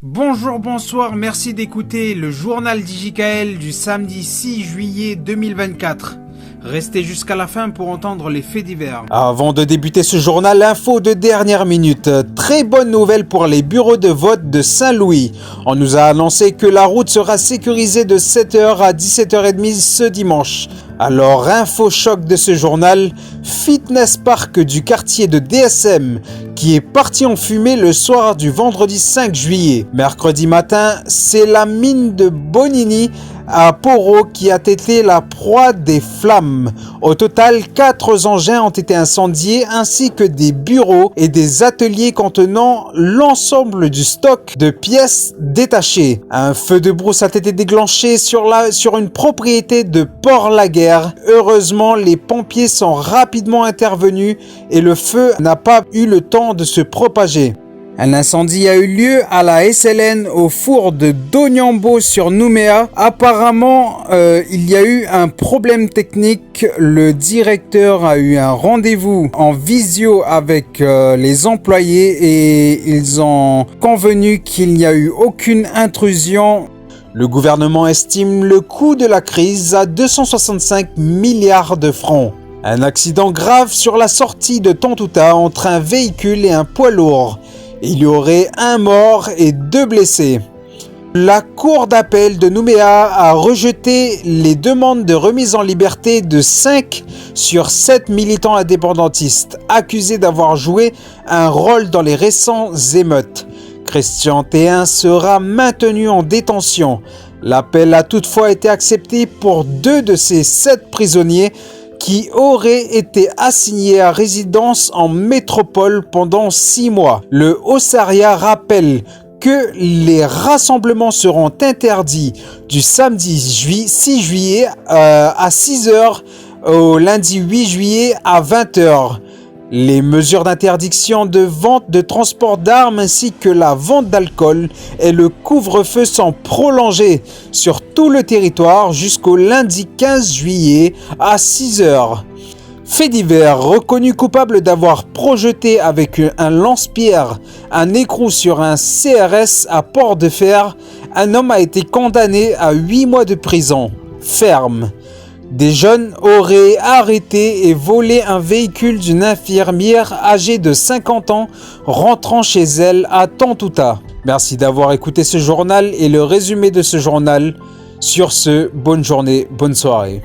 Bonjour, bonsoir, merci d'écouter le journal d'IJKL du samedi 6 juillet 2024. Restez jusqu'à la fin pour entendre les faits divers. Avant de débuter ce journal, l'info de dernière minute. Très bonne nouvelle pour les bureaux de vote de Saint-Louis. On nous a annoncé que la route sera sécurisée de 7h à 17h30 ce dimanche. Alors, info choc de ce journal, Fitness Park du quartier de DSM qui est parti en fumée le soir du vendredi 5 juillet. Mercredi matin, c'est la mine de Bonini à Poro qui a été la proie des flammes. Au total, 4 engins ont été incendiés ainsi que des bureaux et des ateliers contenant l'ensemble du stock de pièces détachées. Un feu de brousse a été déclenché sur une propriété de Port-Laguerre. Heureusement, les pompiers sont rapidement intervenus et le feu n'a pas eu le temps de se propager. Un incendie a eu lieu à la SLN au four de Donyambo sur Nouméa. Apparemment, il y a eu un problème technique. Le directeur a eu un rendez-vous en visio avec les employés et ils ont convenu qu'il n'y a eu aucune intrusion. Le gouvernement estime le coût de la crise à 265 milliards de francs. Un accident grave sur la sortie de Tontouta entre un véhicule et un poids lourd. Il y aurait 1 mort et 2 blessés. La cour d'appel de Nouméa a rejeté les demandes de remise en liberté de 5 sur 7 militants indépendantistes accusés d'avoir joué un rôle dans les récents émeutes. Christian Théin sera maintenu en détention. L'appel a toutefois été accepté pour 2 de ces 7 prisonniers qui aurait été assigné à résidence en métropole pendant 6 mois. Le Haut-Saria rappelle que les rassemblements seront interdits du samedi 6 juillet à 6h au lundi 8 juillet à 20h. Les mesures d'interdiction de vente, de transport d'armes ainsi que la vente d'alcool et le couvre-feu sont prolongés sur tout le territoire jusqu'au lundi 15 juillet à 6h. Fait divers, reconnu coupable d'avoir projeté avec un lance-pierre un écrou sur un CRS à Port-de-Fer, un homme a été condamné à 8 mois de prison ferme. Des jeunes auraient arrêté et volé un véhicule d'une infirmière âgée de 50 ans rentrant chez elle à Tontouta. Merci d'avoir écouté ce journal et le résumé de ce journal. Sur ce, bonne journée, bonne soirée.